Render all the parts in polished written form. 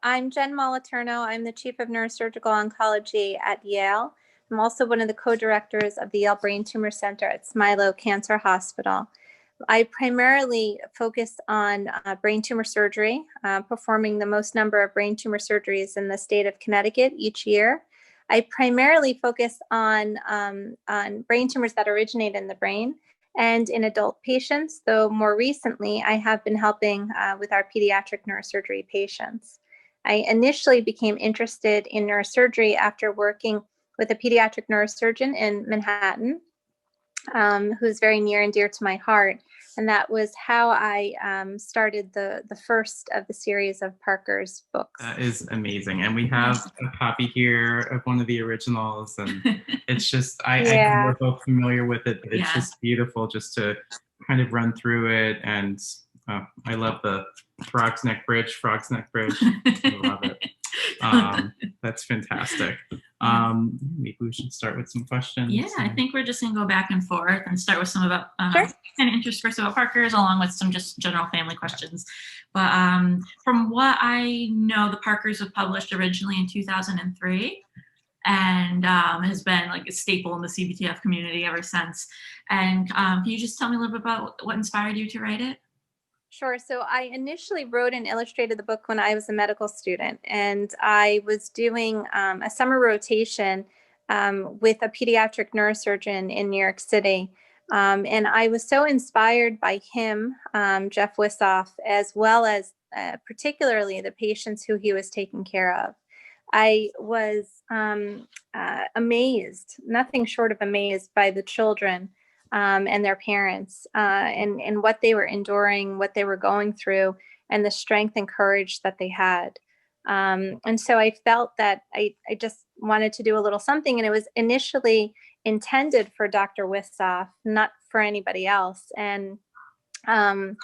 I'm Jen Moliterno. I'm the Chief of Neurosurgical Oncology at Yale. I'm also one of the co-directors of the Yale Brain Tumor Center at Smilow Cancer Hospital. I primarily focus on brain tumor surgery, performing the most number of brain tumor surgeries in the state of Connecticut each year. I primarily focus on brain tumors that originate in the brain and in adult patients, though more recently I have been helping with our pediatric neurosurgery patients. I initially became interested in neurosurgery after working with a pediatric neurosurgeon in Manhattan, who's very near and dear to my heart. And that was how I started the first of the series of Parker's books. That is amazing. And we have a copy here of one of the originals. And it's just, I think we're both familiar with it, but it's just beautiful just to kind of run through it. And I love the frog's neck bridge. I love it. That's fantastic. Maybe we should start with some questions. Yeah, I think we're just going to go back and forth and start with some about kind of interspersed about Parker's, along with some just general family questions. But from what I know, the Parker's was published originally in 2003 and has been like a staple in the CBTF community ever since. And can you just tell me a little bit about what inspired you to write it? Sure. So I initially wrote and illustrated the book when I was a medical student, and I was doing a summer rotation with a pediatric neurosurgeon in New York City. And I was so inspired by him, Jeff Wissoff, as well as particularly the patients who he was taking care of. I was amazed, nothing short of amazed by the children and their parents and what they were enduring, what they were going through, and the strength and courage that they had. And so I felt that I just wanted to do a little something, and it was initially intended for Dr. Wissoff, not for anybody else. And on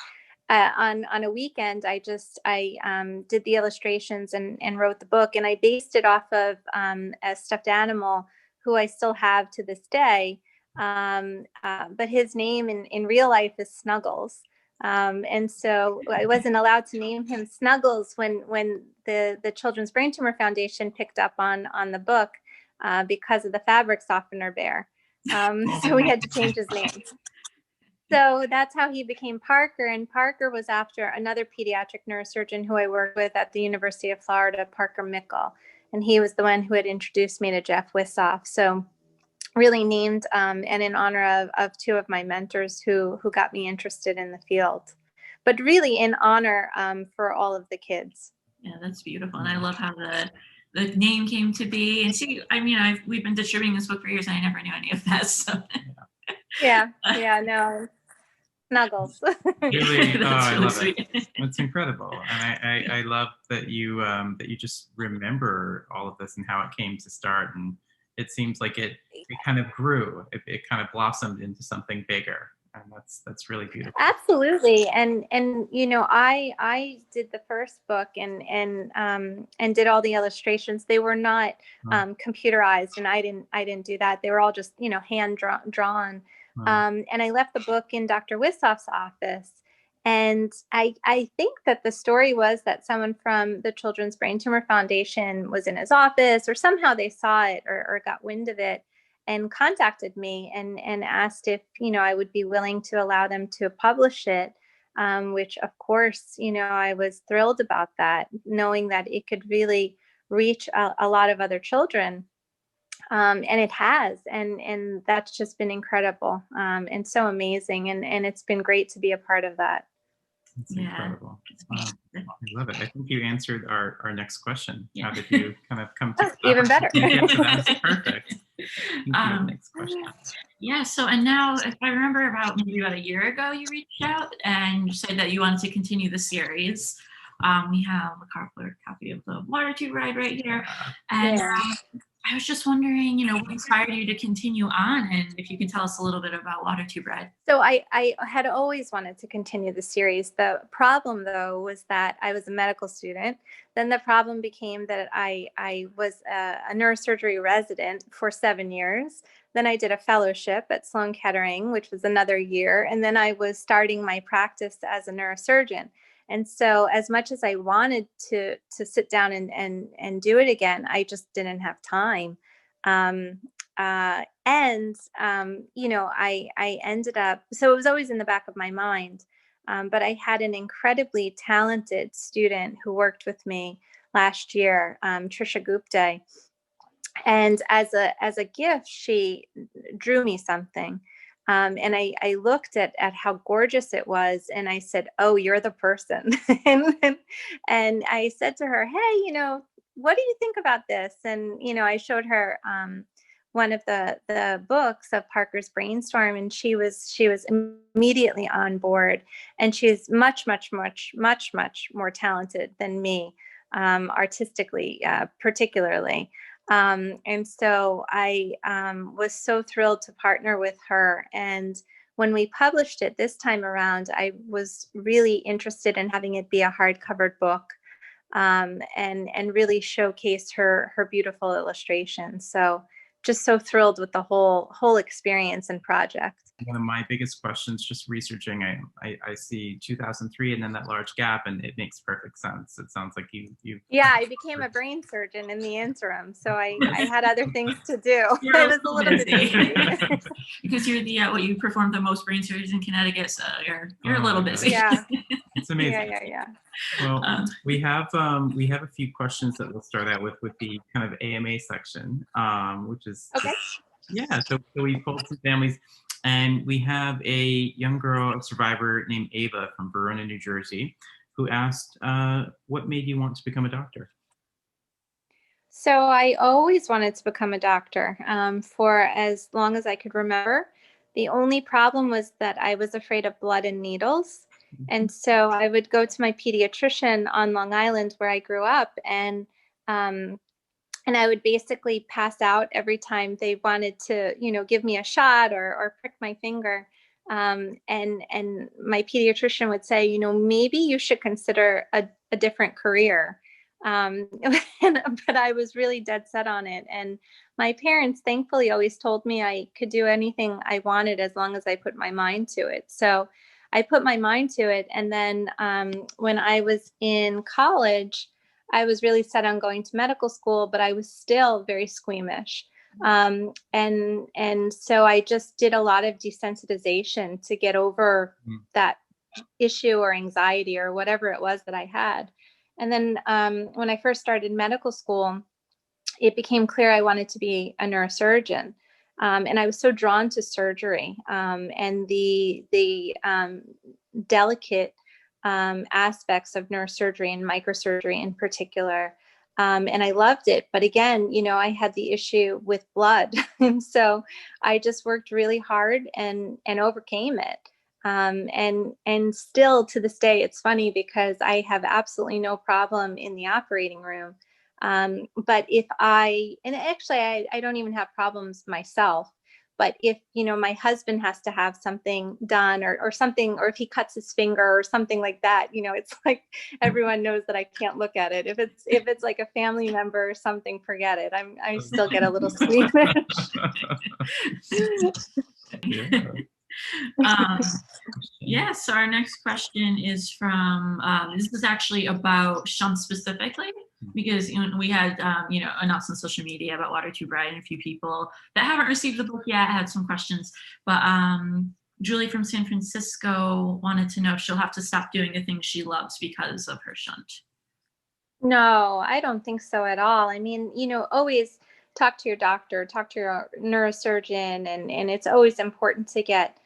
a weekend, I did the illustrations and wrote the book, and I based it off of a stuffed animal who I still have to this day. But his name in real life is Snuggles. And so I wasn't allowed to name him Snuggles when the Children's Brain Tumor Foundation picked up on the book because of the fabric softener bear. So we had to change his name. So that's how he became Parker. And Parker was after another pediatric neurosurgeon who I worked with at the University of Florida, Parker Mickle. And he was the one who had introduced me to Jeff Wissoff. So really named and in honor of two of my mentors who got me interested in the field, but really in honor for all of the kids. Yeah, that's beautiful. And I love how the name came to be. And see, I mean, we've been distributing this book for years and I never knew any of that. So no, Snuggles. Really, I love it. It's incredible. And I love that you just remember all of this and how it came to start. And it seems like it kind of grew. It kind of blossomed into something bigger, and that's really beautiful. Absolutely, and you know, I did the first book and did all the illustrations. They were not computerized, and I didn't do that. They were all just hand drawn. And I left the book in Dr. Wissoff's office. And I think that the story was that someone from the Children's Brain Tumor Foundation was in his office, or somehow they saw it or got wind of it and contacted me and asked if, I would be willing to allow them to publish it, which of course, I was thrilled about that, knowing that it could really reach a lot of other children. And it has, and that's just been incredible and so amazing. And it's been great to be a part of that. It's incredible. I love it. I think you answered our next question. How did you kind of come to even better? That's perfect. Next question. Yeah. So, and now, if I remember, maybe about a year ago, you reached out and you said that you wanted to continue the series. We have a copy of the water tube ride right here, and I was just wondering, what inspired you to continue on, and if you can tell us a little bit about Water Tube Ride. So I had always wanted to continue the series. The problem, though, was that I was a medical student. Then the problem became that I was a neurosurgery resident for 7 years. Then I did a fellowship at Sloan Kettering, which was another year. And then I was starting my practice as a neurosurgeon. And so as much as I wanted to sit down and do it again, I just didn't have time. I ended up, so it was always in the back of my mind. But I had an incredibly talented student who worked with me last year, Trisha Gupte. And as a gift, she drew me something. And I looked at how gorgeous it was, and I said, "Oh, you're the person." and I said to her, "Hey, what do you think about this?" And I showed her one of the books of Parker's Brainstorm, and she was immediately on board. And she's much more talented than me, artistically, particularly. And so I was so thrilled to partner with her. And when we published it this time around, I was really interested in having it be a hardcover book, and really showcase her beautiful illustrations. So just so thrilled with the whole experience and project. One of my biggest questions, just researching, I see 2003 and then that large gap, and it makes perfect sense. It sounds like you. Yeah, I became a brain surgeon in the interim, so I had other things to do. It was a little bit busy. Because you're you performed the most brain surgeries in Connecticut, so you're a little busy. Yeah, it's amazing. Yeah. Well, we have a few questions that we'll start out with the kind of AMA section, which is okay. Yeah, so we pulled some families. And we have a young girl, a survivor named Ava from Verona, New Jersey, who asked, what made you want to become a doctor? So I always wanted to become a doctor, for as long as I could remember. The only problem was that I was afraid of blood and needles. And so I would go to my pediatrician on Long Island, where I grew up, and I would basically pass out every time they wanted to, give me a shot or prick my finger. And my pediatrician would say, maybe you should consider a different career. But I was really dead set on it. And my parents thankfully always told me I could do anything I wanted as long as I put my mind to it. So I put my mind to it. And then when I was in college, I was really set on going to medical school, but I was still very squeamish. And so I just did a lot of desensitization to get over that issue or anxiety or whatever it was that I had. And then when I first started medical school, it became clear I wanted to be a neurosurgeon. And I was so drawn to surgery and the delicate aspects of neurosurgery and microsurgery in particular. And I loved it. But again, I had the issue with blood. And so I just worked really hard and overcame it. And still to this day, it's funny because I have absolutely no problem in the operating room. But I don't even have problems myself. But if, my husband has to have something done or something, or if he cuts his finger or something like that, it's like everyone knows that I can't look at it. If it's like a family member or something, forget it. I still get a little squeamish. So our next question is from, this is actually about shunts specifically, because we had, announced on social media about Water Too Bright, and a few people that haven't received the book yet had some questions. But Julie from San Francisco wanted to know if she'll have to stop doing the things she loves because of her shunt. No, I don't think so at all. I mean, always talk to your doctor, talk to your neurosurgeon, and it's always important to get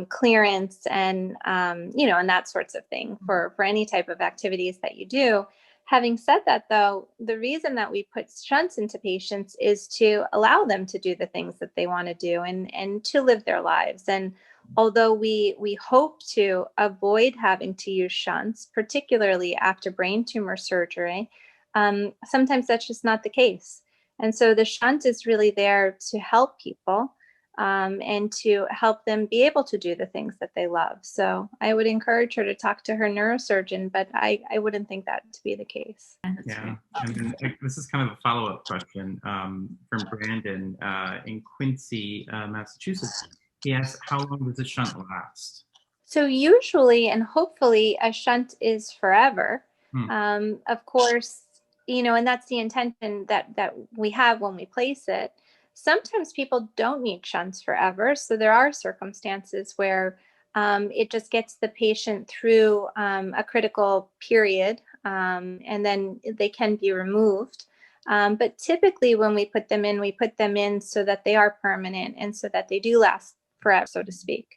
clearance and and that sorts of thing for any type of activities that you do. Having said that, though, the reason that we put shunts into patients is to allow them to do the things that they want to do and to live their lives. And although we hope to avoid having to use shunts, particularly after brain tumor surgery, sometimes that's just not the case. And so the shunt is really there to help people and to help them be able to do the things that they love. So I would encourage her to talk to her neurosurgeon, but I wouldn't think that to be the case. Yeah, and then this is kind of a follow-up question from Brandon in Quincy, Massachusetts. He asked, how long does the shunt last? So usually and hopefully a shunt is forever. Of course, and that's the intention that we have when we place it. Sometimes people don't need shunts forever. So there are circumstances where it just gets the patient through a critical period, and then they can be removed. But typically when we put them in so that they are permanent and so that they do last forever, so to speak.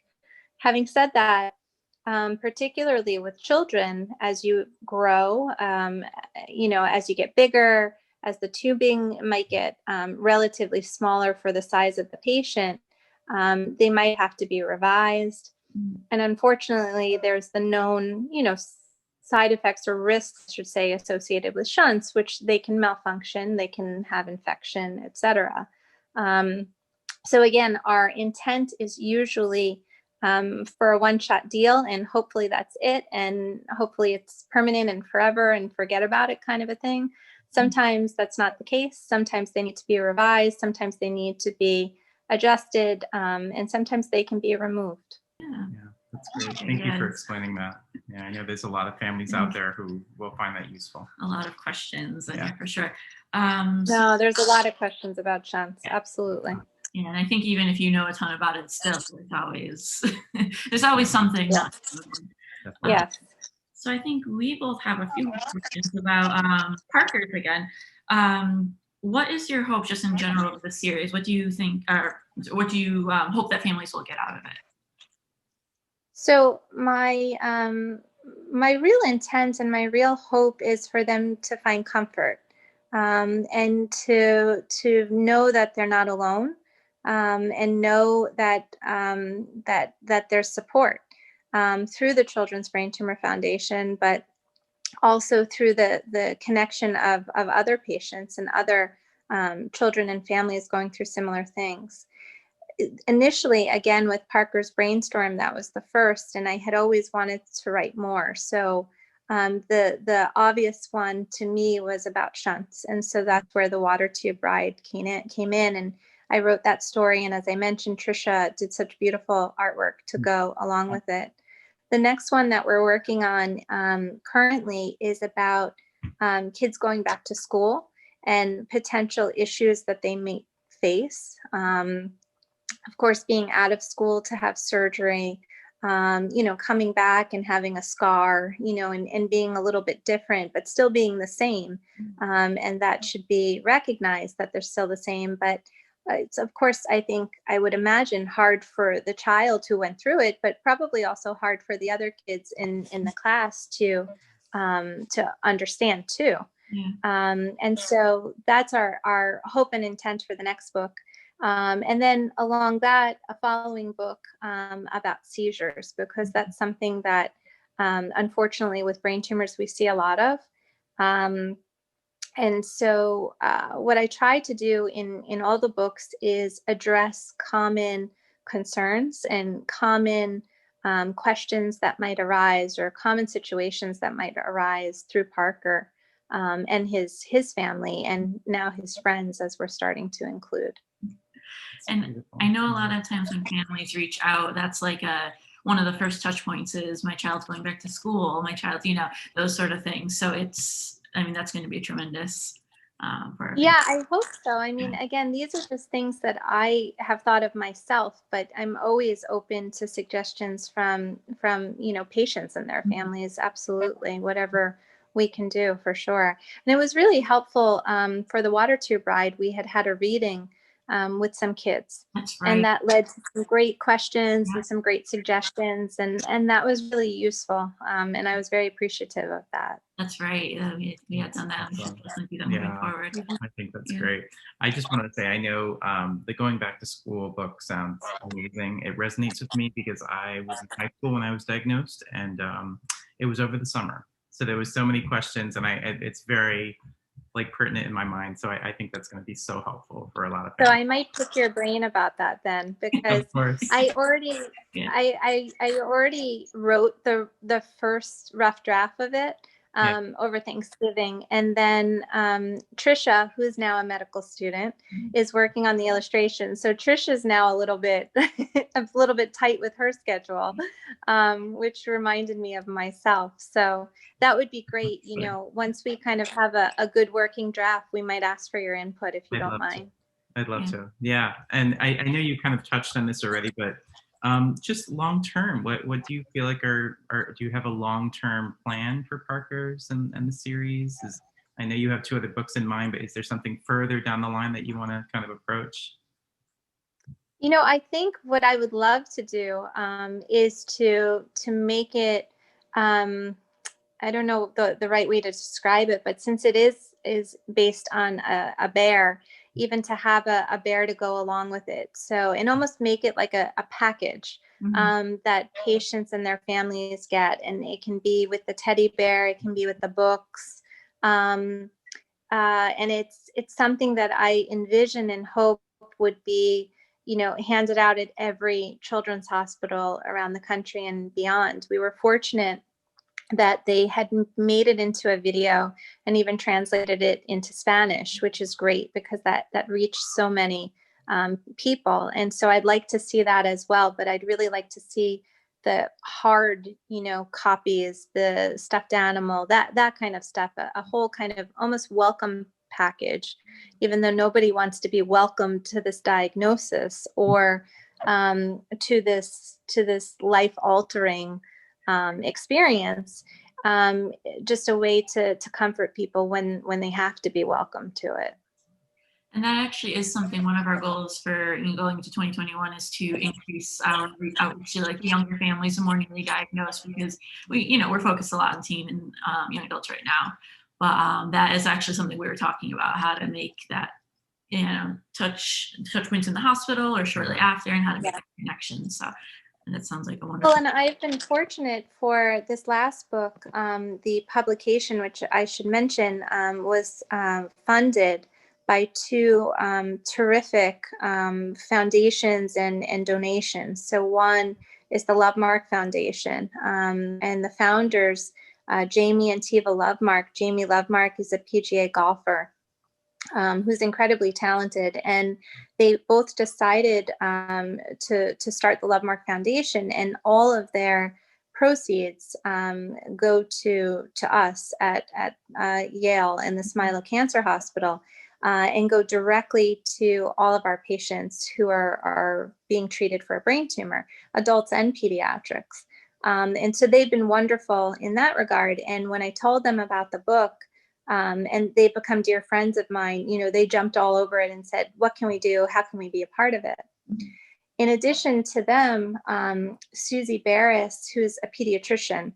Having said that, particularly with children, as you grow, as you get bigger, as the tubing might get relatively smaller for the size of the patient, they might have to be revised. And unfortunately, there's the known, side effects or risks, I should say, associated with shunts, which they can malfunction, they can have infection, etc. So again, our intent is usually for a one-shot deal, and hopefully that's it, and hopefully it's permanent and forever and forget about it kind of a thing. Sometimes that's not the case. Sometimes they need to be revised. Sometimes they need to be adjusted, and sometimes they can be removed. Yeah, that's great. Thank you for explaining that. Yeah, I know there's a lot of families out there who will find that useful. A lot of questions, for sure. No, there's a lot of questions about shunts. Absolutely. Yeah, and I think even if you know a ton about it, still there's always something. Yes. So I think we both have a few more questions about Parker's again. What is your hope, just in general, of the series? What do you think, or what do you hope that families will get out of it? So my real intent and my real hope is for them to find comfort, and to know that they're not alone, and know that that there's support through the Children's Brain Tumor Foundation, but also through the connection of other patients and other children and families going through similar things. Initially, again, with Parker's Brainstorm, that was the first, and I had always wanted to write more. So the obvious one to me was about shunts, and so that's where the Water Tube Bride came in, and I wrote that story. And as I mentioned, Trisha did such beautiful artwork to go along with it. The next one that we're working on currently is about kids going back to school and potential issues that they may face. Of course, being out of school to have surgery, coming back and having a scar, and being a little bit different, but still being the same. And that should be recognized that they're still the same. But it's, of course, I think, I would imagine, hard for the child who went through it, but probably also hard for the other kids in the class to understand too. Yeah. And so that's our hope and intent for the next book. And then along that, a following book about seizures, because that's something that, unfortunately, with brain tumors, we see a lot of. And so what I try to do in all the books is address common concerns and common questions that might arise, or common situations that might arise through Parker and his family, and now his friends, as we're starting to include. And I know a lot of times when families reach out, that's like one of the first touch points is my child's going back to school, my child, those sort of things. So that's going to be tremendous. Yeah, I hope so. I mean, again, these are just things that I have thought of myself, but I'm always open to suggestions from patients and their families. Absolutely, whatever we can do, for sure. And it was really helpful for the Water Tube Bride. We had a reading with some kids. That's right. And that led to some great questions and some great suggestions, and that was really useful. And I was very appreciative of that. That's right. We had done that. We should definitely do that moving forward. I think that's great. I just wanted to say, I know the Going Back to School book sounds amazing. It resonates with me because I was in high school when I was diagnosed, and it was over the summer. So there was so many questions, and it's very pertinent in my mind. So I think that's going to be so helpful for a lot of people. So I might pick your brain about that then, because I already I already wrote the first rough draft of it. over Thanksgiving. And then Trisha, who is now a medical student, is working on the illustration. So Trisha's now a little bit tight with her schedule, which reminded me of myself. So that would be great. You know, once we kind of have a good working draft, we might ask for your input if you don't mind. I'd love to. Yeah. And I know you kind of touched on this already, but just long term, what do you feel like do you have a long-term plan for Parker's and the series? I know you have 2 other books in mind, but is there something further down the line that you want to kind of approach? You know, I think what I would love to do is to make it, I don't know the right way to describe it, but since it is based on a bear, even to have a bear to go along with it. So, and almost make it like a package that patients and their families get. And it can be with the teddy bear, it can be with the books. And it's something that I envision and hope would be, you know, handed out at every children's hospital around the country and beyond. We were fortunate that they had made it into a video and even translated it into Spanish, which is great because that reached so many people. And so I'd like to see that as well, but I'd really like to see the hard, you know, copies, the stuffed animal, that kind of stuff, a whole kind of almost welcome package, even though nobody wants to be welcomed to this diagnosis or to this life-altering experience, just a way to comfort people when they have to be welcomed to it. And that actually is something, one of our goals for going into 2021 is to increase our outreach to like the younger families and more newly diagnosed, because we're focused a lot on teen and young adults right now. But that is actually something we were talking about, how to make that, touch points in the hospital or shortly after, and how to make that connection. So, and that sounds like a wonderful. Well, and I've been fortunate for this last book, the publication, which I should mention, was funded by 2 terrific foundations and donations. So one is the Lovemark Foundation, and the founders, Jamie and Tiva Lovemark. Jamie Lovemark is a PGA golfer who's incredibly talented, and they both decided to start the Lovemark Foundation, and all of their proceeds go to us at Yale and the Smilow Cancer Hospital, and go directly to all of our patients who are being treated for a brain tumor, adults and pediatrics. And so they've been wonderful in that regard. And when I told them about the book, and they've become dear friends of mine, they jumped all over it and said, what can we do? How can we be a part of it? In addition to them, Susie Barris, who's a pediatrician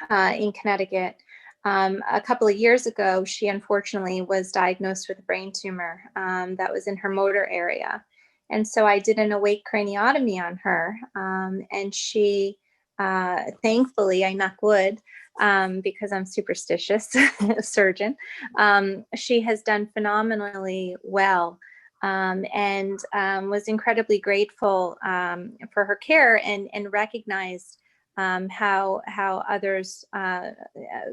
in Connecticut, a couple of years ago, she unfortunately was diagnosed with a brain tumor that was in her motor area. And so I did an awake craniotomy on her, and she, thankfully, I knock wood, because I'm superstitious surgeon, she has done phenomenally well, and was incredibly grateful for her care and recognized how others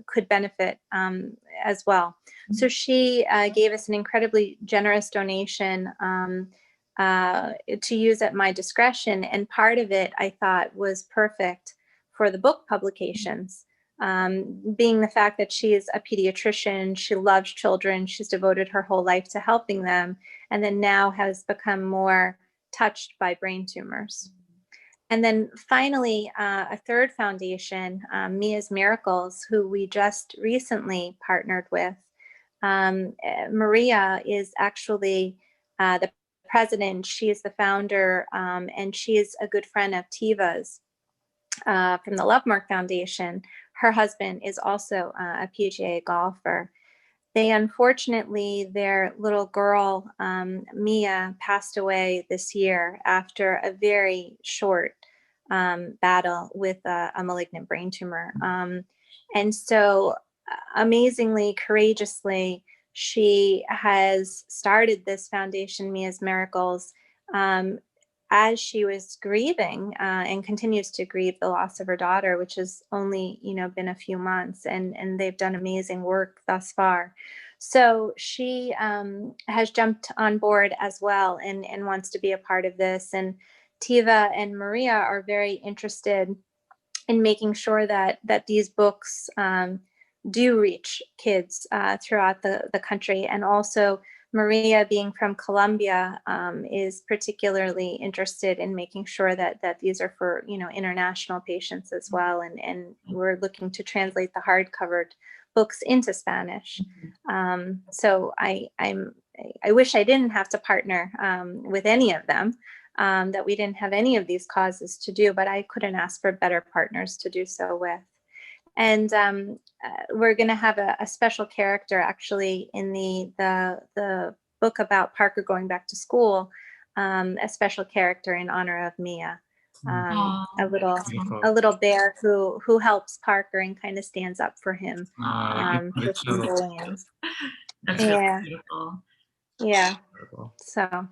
could benefit as well. So she gave us an incredibly generous donation to use at my discretion, and part of it I thought was perfect for the book publications. Being the fact that she is a pediatrician, she loves children, she's devoted her whole life to helping them, and then now has become more touched by brain tumors. And then finally, a third foundation, Mia's Miracles, who we just recently partnered with. Maria is actually the president. She is the founder, and she is a good friend of Tiva's from the Lovemark Foundation. Her husband is also a PGA golfer. They unfortunately, their little girl, Mia, passed away this year after a very short battle with a malignant brain tumor. And so amazingly, courageously, she has started this foundation, Mia's Miracles, as she was grieving and continues to grieve the loss of her daughter, which has only, been a few months, and they've done amazing work thus far. So she has jumped on board as well and wants to be a part of this. And Tiva and Maria are very interested in making sure that these books do reach kids throughout the country. And also Maria, being from Colombia, is particularly interested in making sure that these are for, international patients as well. And we're looking to translate the hard-covered books into Spanish. So I wish I didn't have to partner with any of them, that we didn't have any of these causes to do, but I couldn't ask for better partners to do so with. And we're going to have a special character actually in the book about Parker going back to school, a special character in honor of Mia, a little bear who helps Parker and kind of stands up for him. That's beautiful. Yeah. So.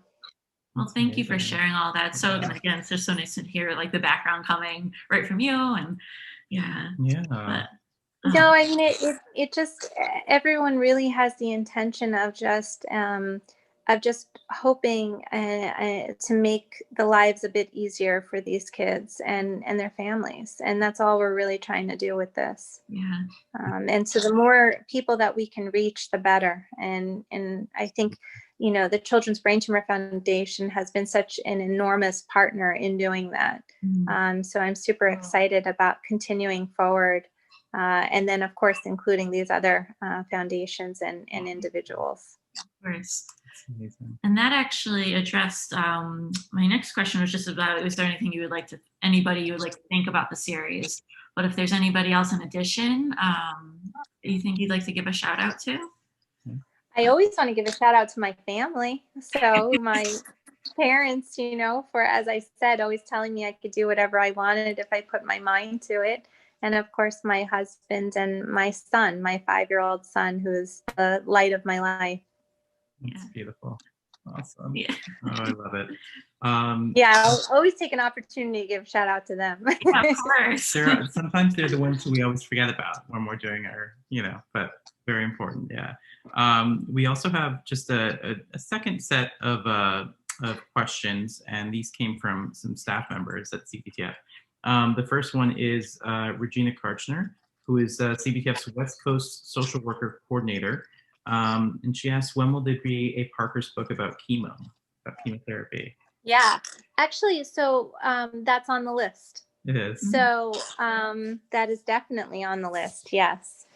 Well, thank you for sharing all that. So again, it's just so nice to hear like the background coming right from you, and But, no, I mean it just, everyone really has the intention of just hoping to make the lives a bit easier for these kids and their families, and that's all we're really trying to do with this. And so the more people that we can reach, the better. And I think, the Children's Brain Tumor Foundation has been such an enormous partner in doing that. So I'm super excited about continuing forward. And then, of course, including these other foundations and individuals. Of course. And that actually addressed my next question, was just about, is there anything anybody you would like to think about the series? But if there's anybody else in addition, you think you'd like to give a shout out to? I always want to give a shout out to my family. So my parents, for, as I said, always telling me I could do whatever I wanted if I put my mind to it. And of course, my husband and my son, my 5-year-old son, who is the light of my life. That's beautiful. Awesome. Yeah. Oh, I love it. I'll always take an opportunity to give a shout out to them. Of course. Sometimes they're the ones who we always forget about when we're doing our, but very important. Yeah. We also have just a second set of questions, and these came from some staff members at CBTF. The first one is Regina Karchner, who is CBTF's West Coast Social Worker Coordinator. And she asked, when will there be a Parker's book about chemotherapy? Yeah, actually, so that's on the list. It is. So that is definitely on the list. Yes.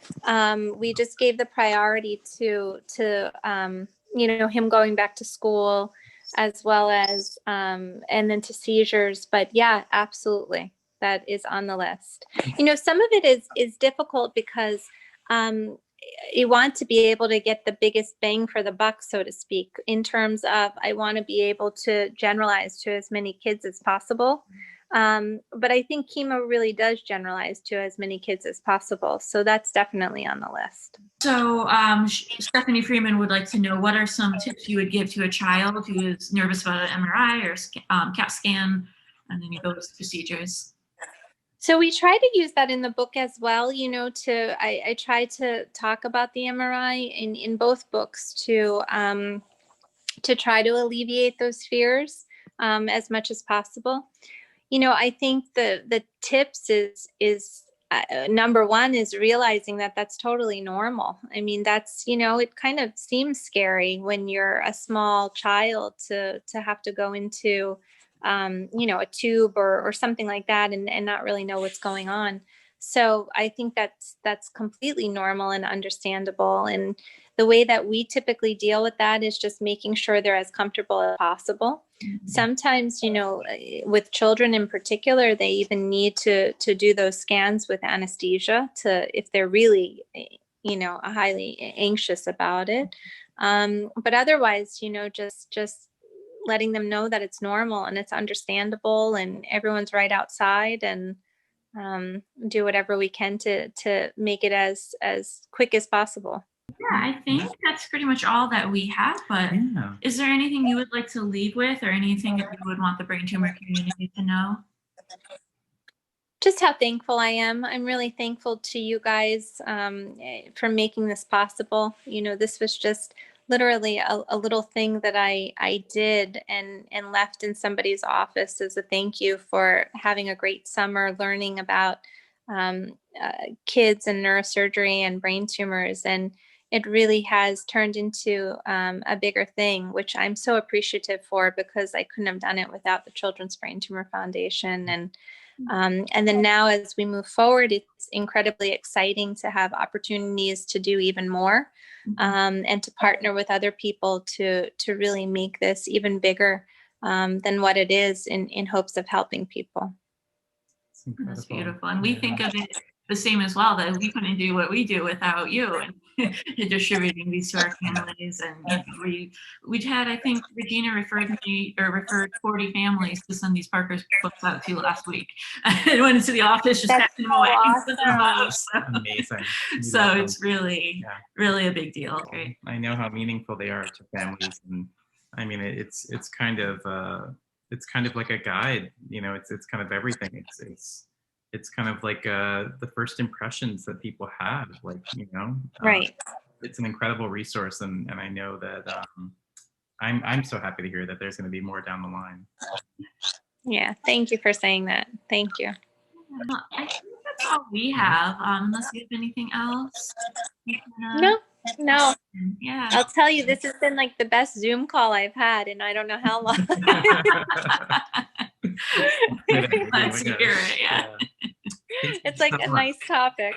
We just gave the priority to him going back to school, as well as and then to seizures. But yeah, absolutely, that is on the list. Some of it is difficult because you want to be able to get the biggest bang for the buck, so to speak, in terms of, I want to be able to generalize to as many kids as possible. But I think chemo really does generalize to as many kids as possible. So that's definitely on the list. So Stephanie Freeman would like to know, what are some tips you would give to a child who is nervous about an MRI or CAT scan and any of those procedures? So we try to use that in the book as well, I try to talk about the MRI in both books to try to alleviate those fears as much as possible. I think the tips is number one is realizing that that's totally normal. I mean, that's, it kind of seems scary when you're a small child to have to go into a tube or something like that and not really know what's going on. So I think that's completely normal and understandable. And the way that we typically deal with that is just making sure they're as comfortable as possible. Sometimes, with children in particular, they even need to do those scans with anesthesia if they're really, highly anxious about it. But otherwise, just letting them know that it's normal and it's understandable and everyone's right outside, and do whatever we can to make it as quick as possible. Yeah, I think that's pretty much all that we have, but is there anything you would like to leave with, or anything that you would want the brain tumor community to know? Just how thankful I am. I'm really thankful to you guys for making this possible. You know, this was just literally a little thing that I did and left in somebody's office as a thank you for having a great summer learning about kids and neurosurgery and brain tumors. And it really has turned into a bigger thing, which I'm so appreciative for, because I couldn't have done it without the Children's Brain Tumor Foundation. And then now, as we move forward, it's incredibly exciting to have opportunities to do even more, and to partner with other people to really make this even bigger than what it is, in hopes of helping people. That's beautiful. And we think of it the same as well, that we couldn't do what we do without you and distributing these to our families. And you know, we had, I think Regina referred 40 families to send these Parker's books out to last week. I went into the office, just passing them away. Awesome. So, amazing. So it's really, really a big deal. Right? I know how meaningful they are to families, and I mean it's kind of like a guide. You know, it's kind of everything. It's kind of like the first impressions that people have, like, you know, right. It's an incredible resource, and I know that I'm so happy to hear that there's going to be more down the line. Yeah, thank you for saying that. Thank you. I think that's all we have, unless you have anything else. No. Yeah. I'll tell you, this has been like the best Zoom call I've had in I don't know how long. Let's hear it. Yeah. It's like a nice topic.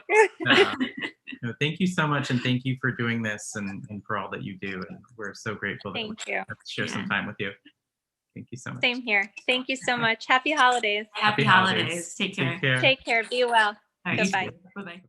No, thank you so much, and thank you for doing this and for all that you do. And we're so grateful that we got to share some time with you. Thank you so much. Same here. Thank you so much. Happy holidays. Happy holidays. Take care. Take care. Be well. Right, Goodbye. Bye-bye.